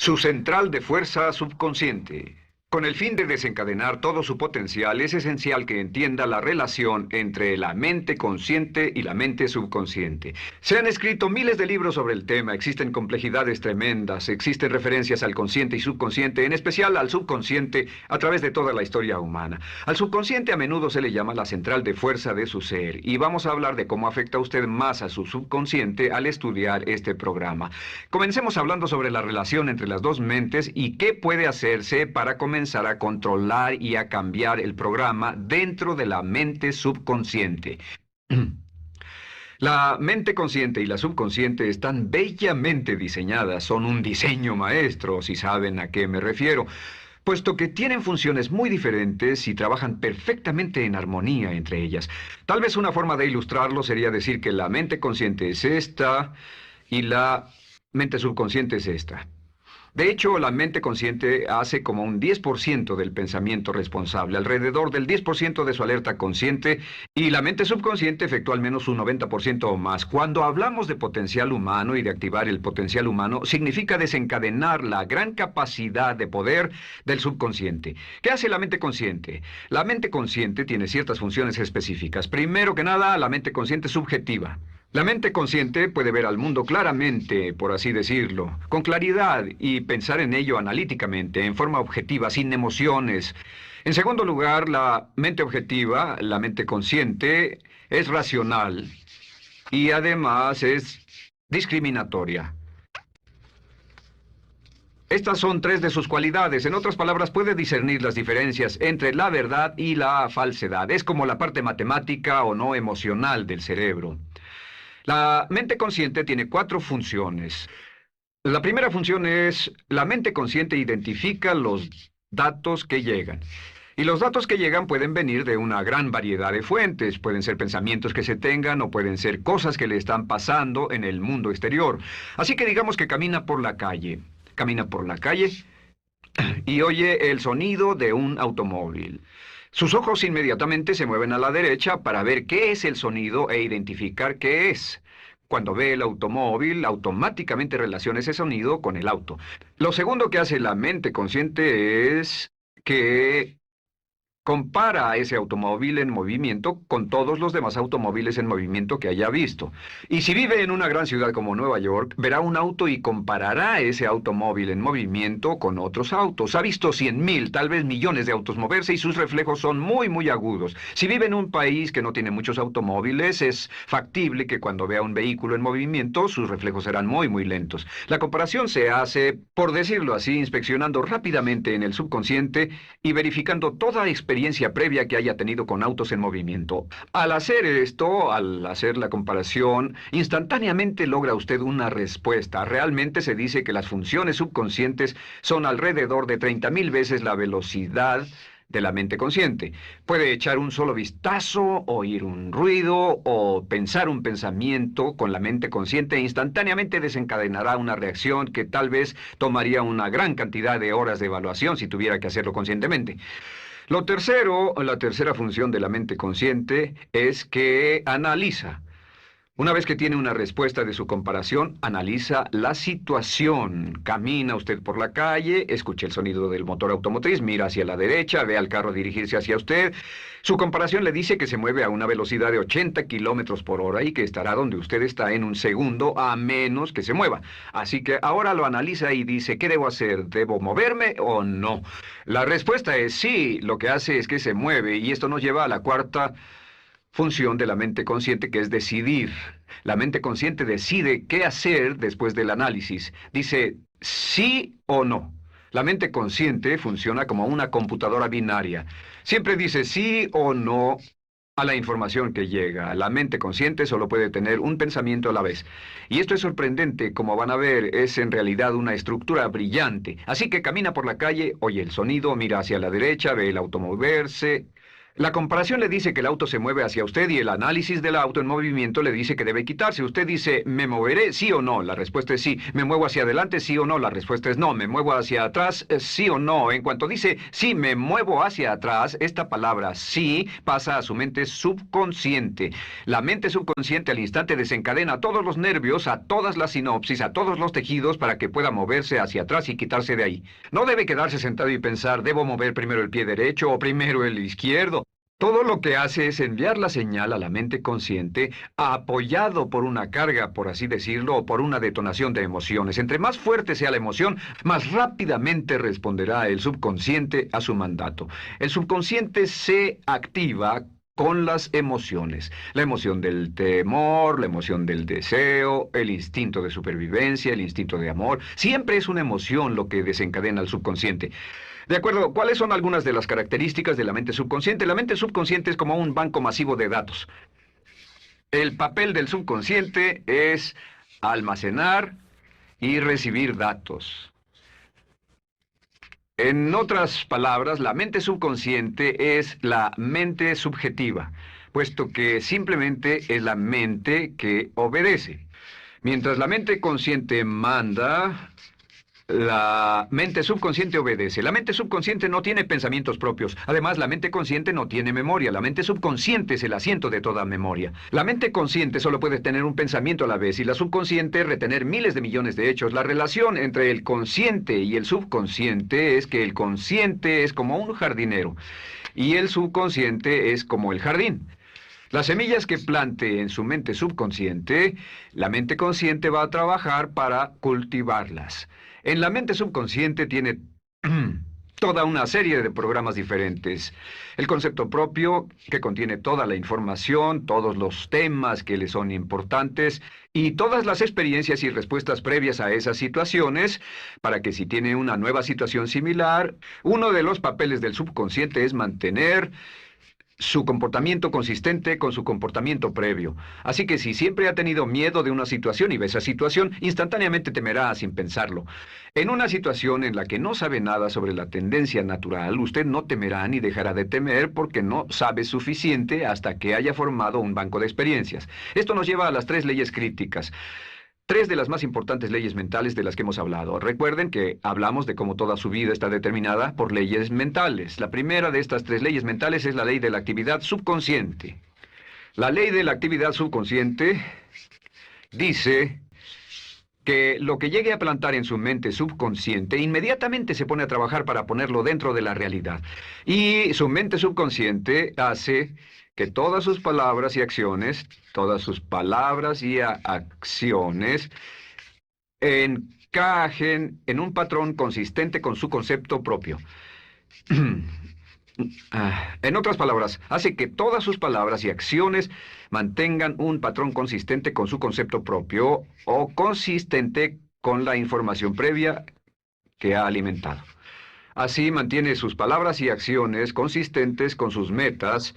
Su central de fuerza subconsciente. Con el fin de desencadenar todo su potencial, es esencial que entienda la relación entre la mente consciente y la mente subconsciente. Se han escrito miles de libros sobre el tema, existen complejidades tremendas, existen referencias al consciente y subconsciente, en especial al subconsciente, a través de toda la historia humana. Al subconsciente a menudo se le llama la central de fuerza de su ser, y vamos a hablar de cómo afecta a usted más a su subconsciente al estudiar este programa. Comencemos hablando sobre la relación entre las dos mentes y qué puede hacerse para comenzar a controlar y a cambiar el programa dentro de la mente subconsciente. La mente consciente y la subconsciente están bellamente diseñadas, son un diseño maestro, si saben a qué me refiero, puesto que tienen funciones muy diferentes y trabajan perfectamente en armonía entre ellas. Tal vez una forma de ilustrarlo sería decir que la mente consciente es esta y la mente subconsciente es esta. De hecho, la mente consciente hace como un 10% del pensamiento responsable, alrededor del 10% de su alerta consciente, y la mente subconsciente efectúa al menos un 90% o más. Cuando hablamos de potencial humano y de activar el potencial humano, significa desencadenar la gran capacidad de poder del subconsciente. ¿Qué hace la mente consciente? La mente consciente tiene ciertas funciones específicas. Primero que nada, la mente consciente es subjetiva. La mente consciente puede ver al mundo claramente, por así decirlo, con claridad y pensar en ello analíticamente, en forma objetiva, sin emociones. En segundo lugar, la mente objetiva, la mente consciente, es racional y además es discriminatoria. Estas son tres de sus cualidades. En otras palabras, puede discernir las diferencias entre la verdad y la falsedad. Es como la parte matemática o no emocional del cerebro. La mente consciente tiene 4 funciones. La primera función es, la mente consciente identifica los datos que llegan. Y los datos que llegan pueden venir de una gran variedad de fuentes. Pueden ser pensamientos que se tengan o pueden ser cosas que le están pasando en el mundo exterior. Así que digamos que camina por la calle. Camina por la calle y oye el sonido de un automóvil. Sus ojos inmediatamente se mueven a la derecha para ver qué es el sonido e identificar qué es. Cuando ve el automóvil, automáticamente relaciona ese sonido con el auto. Lo segundo que hace la mente consciente es que compara a ese automóvil en movimiento con todos los demás automóviles en movimiento que haya visto. Y si vive en una gran ciudad como Nueva York, verá un auto y comparará ese automóvil en movimiento con otros autos. Ha visto 100,000, tal vez millones de autos moverse y sus reflejos son muy, muy agudos. Si vive en un país que no tiene muchos automóviles, es factible que cuando vea un vehículo en movimiento, sus reflejos serán muy, muy lentos. La comparación se hace, por decirlo así, inspeccionando rápidamente en el subconsciente y verificando toda experiencia previa que haya tenido con autos en movimiento. Al hacer esto, al hacer la comparación, instantáneamente logra usted una respuesta. Realmente se dice que las funciones subconscientes son alrededor de 30,000 veces la velocidad de la mente consciente. Puede echar un solo vistazo, oír un ruido o pensar un pensamiento con la mente consciente e instantáneamente desencadenará una reacción que tal vez tomaría una gran cantidad de horas de evaluación si tuviera que hacerlo conscientemente. Lo tercero, la tercera función de la mente consciente es que analiza. Una vez que tiene una respuesta de su comparación, analiza la situación. Camina usted por la calle, escucha el sonido del motor automotriz, mira hacia la derecha, ve al carro dirigirse hacia usted. Su comparación le dice que se mueve a una velocidad de 80 kilómetros por hora y que estará donde usted está en un segundo, a menos que se mueva. Así que ahora lo analiza y dice, ¿qué debo hacer? ¿Debo moverme o no? La respuesta es sí, lo que hace es que se mueve, y esto nos lleva a la cuarta función de la mente consciente, que es decidir. La mente consciente decide qué hacer después del análisis. Dice sí o no. La mente consciente funciona como una computadora binaria. Siempre dice sí o no a la información que llega. La mente consciente solo puede tener un pensamiento a la vez. Y esto es sorprendente, como van a ver, es en realidad una estructura brillante. Así que camina por la calle, oye el sonido, mira hacia la derecha, ve el auto moverse. La comparación le dice que el auto se mueve hacia usted y el análisis del auto en movimiento le dice que debe quitarse. Usted dice, ¿me moveré? ¿Sí o no? La respuesta es sí. ¿Me muevo hacia adelante? ¿Sí o no? La respuesta es no. ¿Me muevo hacia atrás? ¿Sí o no? En cuanto dice, sí, me muevo hacia atrás, esta palabra sí pasa a su mente subconsciente. La mente subconsciente al instante desencadena a todos los nervios, a todas las sinapsis, a todos los tejidos para que pueda moverse hacia atrás y quitarse de ahí. No debe quedarse sentado y pensar, ¿debo mover primero el pie derecho o primero el izquierdo? Todo lo que hace es enviar la señal a la mente consciente, apoyado por una carga, por así decirlo, o por una detonación de emociones. Entre más fuerte sea la emoción, más rápidamente responderá el subconsciente a su mandato. El subconsciente se activa con las emociones. La emoción del temor, la emoción del deseo, el instinto de supervivencia, el instinto de amor. Siempre es una emoción lo que desencadena al subconsciente. De acuerdo, ¿cuáles son algunas de las características de la mente subconsciente? La mente subconsciente es como un banco masivo de datos. El papel del subconsciente es almacenar y recibir datos. En otras palabras, la mente subconsciente es la mente subjetiva, puesto que simplemente es la mente que obedece. Mientras la mente consciente manda, la mente subconsciente obedece. La mente subconsciente no tiene pensamientos propios. Además, la mente consciente no tiene memoria. La mente subconsciente es el asiento de toda memoria. La mente consciente solo puede tener un pensamiento a la vez y la subconsciente retener miles de millones de hechos. La relación entre el consciente y el subconsciente es que el consciente es como un jardinero y el subconsciente es como el jardín. Las semillas que plante en su mente subconsciente, la mente consciente va a trabajar para cultivarlas. En la mente subconsciente tiene toda una serie de programas diferentes. El concepto propio, que contiene toda la información, todos los temas que le son importantes y todas las experiencias y respuestas previas a esas situaciones, para que si tiene una nueva situación similar, uno de los papeles del subconsciente es mantener su comportamiento consistente con su comportamiento previo. Así que si siempre ha tenido miedo de una situación y ve esa situación, instantáneamente temerá sin pensarlo. En una situación en la que no sabe nada sobre la tendencia natural, usted no temerá ni dejará de temer porque no sabe suficiente hasta que haya formado un banco de experiencias. Esto nos lleva a las 3 leyes críticas. 3 de las más importantes leyes mentales de las que hemos hablado. Recuerden que hablamos de cómo toda su vida está determinada por leyes mentales. La primera de estas 3 leyes mentales es la ley de la actividad subconsciente. La ley de la actividad subconsciente dice que lo que llegue a plantar en su mente subconsciente inmediatamente se pone a trabajar para ponerlo dentro de la realidad. Y su mente subconsciente hace que todas sus palabras y acciones, acciones encajen en un patrón consistente con su concepto propio. En otras palabras, hace que todas sus palabras y acciones mantengan un patrón consistente con su concepto propio o consistente con la información previa que ha alimentado. Así mantiene sus palabras y acciones consistentes con sus metas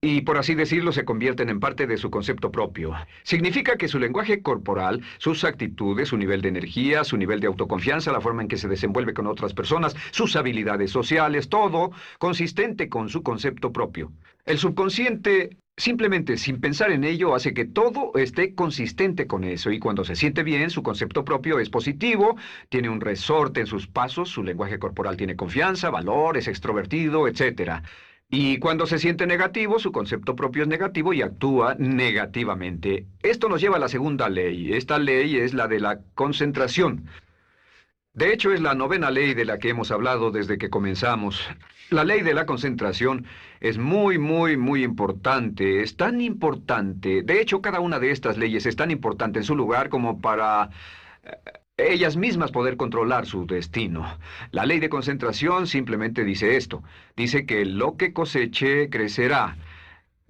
y, por así decirlo, se convierten en parte de su concepto propio. Significa que su lenguaje corporal, sus actitudes, su nivel de energía, su nivel de autoconfianza, la forma en que se desenvuelve con otras personas, sus habilidades sociales, todo consistente con su concepto propio. El subconsciente, simplemente sin pensar en ello, hace que todo esté consistente con eso, y cuando se siente bien, su concepto propio es positivo, tiene un resorte en sus pasos, su lenguaje corporal tiene confianza, valor, es extrovertido, etc. Y cuando se siente negativo, su concepto propio es negativo y actúa negativamente. Esto nos lleva a la segunda ley. Esta ley es la de la concentración. De hecho, es la 9ª ley de la que hemos hablado desde que comenzamos. La ley de la concentración es muy importante. Es tan importante. De hecho, cada una de estas leyes es tan importante en su lugar como para ellas mismas poder controlar su destino. La ley de concentración simplemente dice esto. Dice que lo que coseche, crecerá.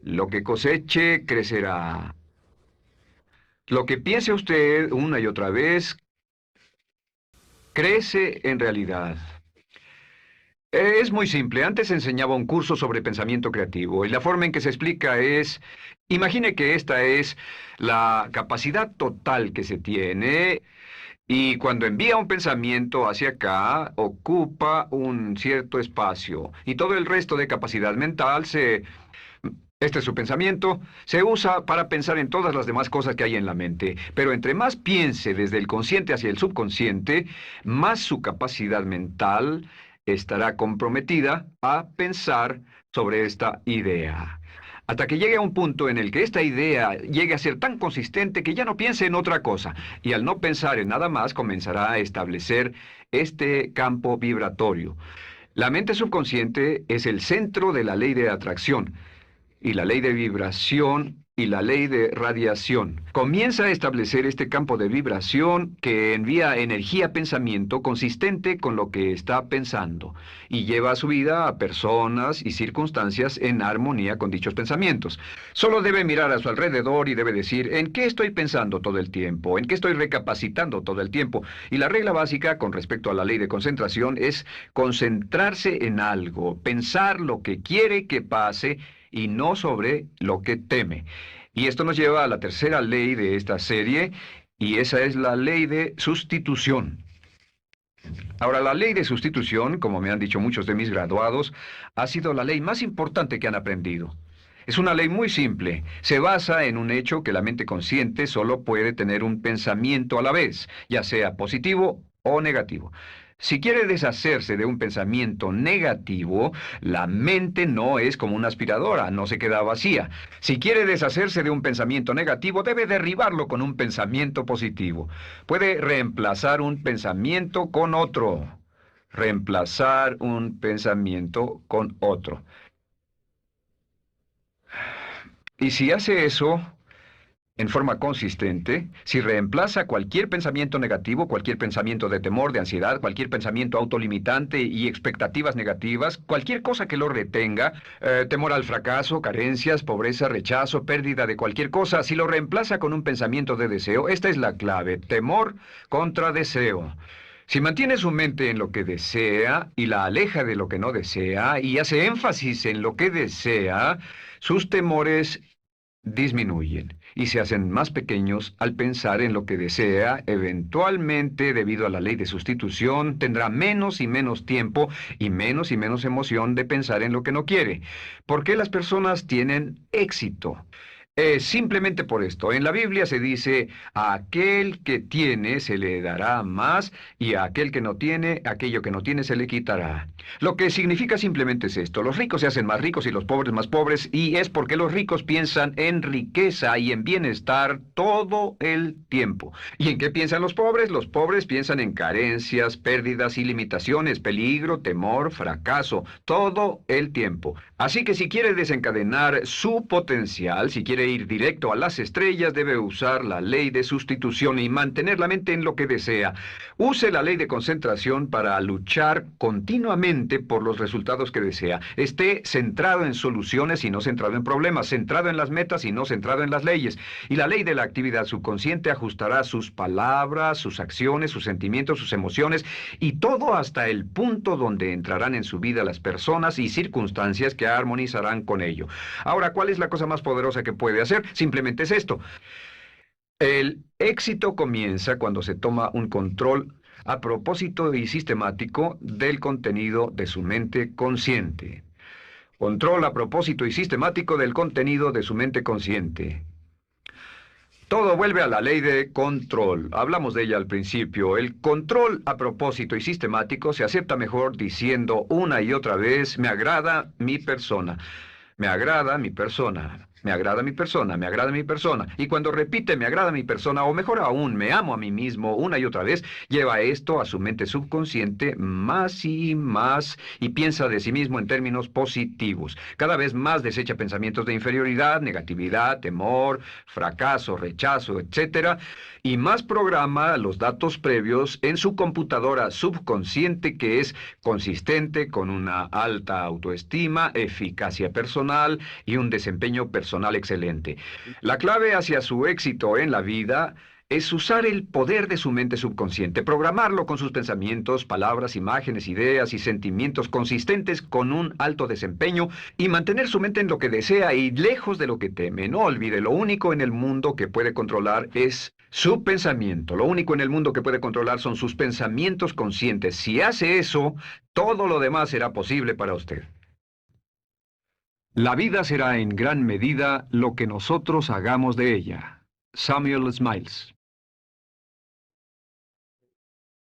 Lo que coseche, crecerá. Lo que piense usted una y otra vez, crece en realidad. Es muy simple. Antes enseñaba un curso sobre pensamiento creativo y la forma en que se explica es, imagine que esta es la capacidad total que se tiene Y cuando envía un pensamiento hacia acá, ocupa un cierto espacio. Y todo el resto de capacidad mental este es su pensamiento, se usa para pensar en todas las demás cosas que hay en la mente. Pero entre más piense desde el consciente hacia el subconsciente, más su capacidad mental estará comprometida a pensar sobre esta idea. Hasta que llegue a un punto en el que esta idea llegue a ser tan consistente que ya no piense en otra cosa. Y al no pensar en nada más, comenzará a establecer este campo vibratorio. La mente subconsciente es el centro de la ley de atracción y la ley de vibración y la ley de radiación. Comienza a establecer este campo de vibración que envía energía-pensamiento consistente con lo que está pensando y lleva a su vida a personas y circunstancias en armonía con dichos pensamientos. Solo debe mirar a su alrededor y debe decir, ¿en qué estoy pensando todo el tiempo? ¿En qué estoy recapacitando todo el tiempo? Y la regla básica con respecto a la ley de concentración es concentrarse en algo, pensar lo que quiere que pase y no sobre lo que teme. Y esto nos lleva a la tercera ley de esta serie, y esa es la ley de sustitución. Ahora, la ley de sustitución, como me han dicho muchos de mis graduados, ha sido la ley más importante que han aprendido. Es una ley muy simple. Se basa en un hecho que la mente consciente solo puede tener un pensamiento a la vez, ya sea positivo o negativo. Si quiere deshacerse de un pensamiento negativo, la mente no es como una aspiradora, no se queda vacía. Si quiere deshacerse de un pensamiento negativo, debe derribarlo con un pensamiento positivo. Puede reemplazar un pensamiento con otro. Reemplazar un pensamiento con otro. Y si hace eso en forma consistente, si reemplaza cualquier pensamiento negativo, cualquier pensamiento de temor, de ansiedad, cualquier pensamiento autolimitante y expectativas negativas, cualquier cosa que lo retenga, temor al fracaso, carencias, pobreza, rechazo, pérdida de cualquier cosa, si lo reemplaza con un pensamiento de deseo, esta es la clave: temor contra deseo. Si mantiene su mente en lo que desea y la aleja de lo que no desea y hace énfasis en lo que desea, sus temores disminuyen y se hacen más pequeños al pensar en lo que desea. Eventualmente, debido a la ley de sustitución, tendrá menos y menos tiempo y menos emoción de pensar en lo que no quiere. ¿Por qué las personas tienen éxito? Simplemente por esto. En la Biblia se dice, a aquel que tiene se le dará más, y a aquel que no tiene, aquello que no tiene se le quitará. Lo que significa simplemente es esto: los ricos se hacen más ricos y los pobres más pobres, y es porque los ricos piensan en riqueza y en bienestar todo el tiempo. ¿Y en qué piensan los pobres? Los pobres piensan en carencias, pérdidas y limitaciones, peligro, temor, fracaso, todo el tiempo. Así que si quiere desencadenar su potencial, si quiere ir directo a las estrellas, debe usar la ley de sustitución y mantener la mente en lo que desea. Use la ley de concentración para luchar continuamente por los resultados que desea. Esté centrado en soluciones y no centrado en problemas, centrado en las metas y no centrado en las leyes. Y la ley de la actividad subconsciente ajustará sus palabras, sus acciones, sus sentimientos, sus emociones y todo hasta el punto donde entrarán en su vida las personas y circunstancias que armonizarán con ello. Ahora, ¿cuál es la cosa más poderosa que puede hacer? Simplemente es esto: el éxito comienza cuando se toma un control a propósito y sistemático del contenido de su mente consciente. Control a propósito y sistemático del contenido de su mente consciente. Todo vuelve a la ley de control. Hablamos de ella al principio. El control a propósito y sistemático se acepta mejor diciendo una y otra vez: me agrada mi persona. Me agrada mi persona. Me agrada mi persona, me agrada mi persona. Y cuando repite me agrada mi persona, o mejor aún, me amo a mí mismo una y otra vez, lleva esto a su mente subconsciente más y piensa de sí mismo en términos positivos. Cada vez más desecha pensamientos de inferioridad, negatividad, temor, fracaso, rechazo, etcétera, y más programa los datos previos en su computadora subconsciente, que es consistente con una alta autoestima, eficacia personal y un desempeño personal excelente. La clave hacia su éxito en la vida es usar el poder de su mente subconsciente, programarlo con sus pensamientos, palabras, imágenes, ideas y sentimientos consistentes con un alto desempeño, y mantener su mente en lo que desea y lejos de lo que teme. No olvide, lo único en el mundo que puede controlar es Su pensamiento. Lo único en el mundo que puede controlar son sus pensamientos conscientes. Si hace eso, todo lo demás será posible para usted. La vida será en gran medida lo que nosotros hagamos de ella. Samuel Smiles.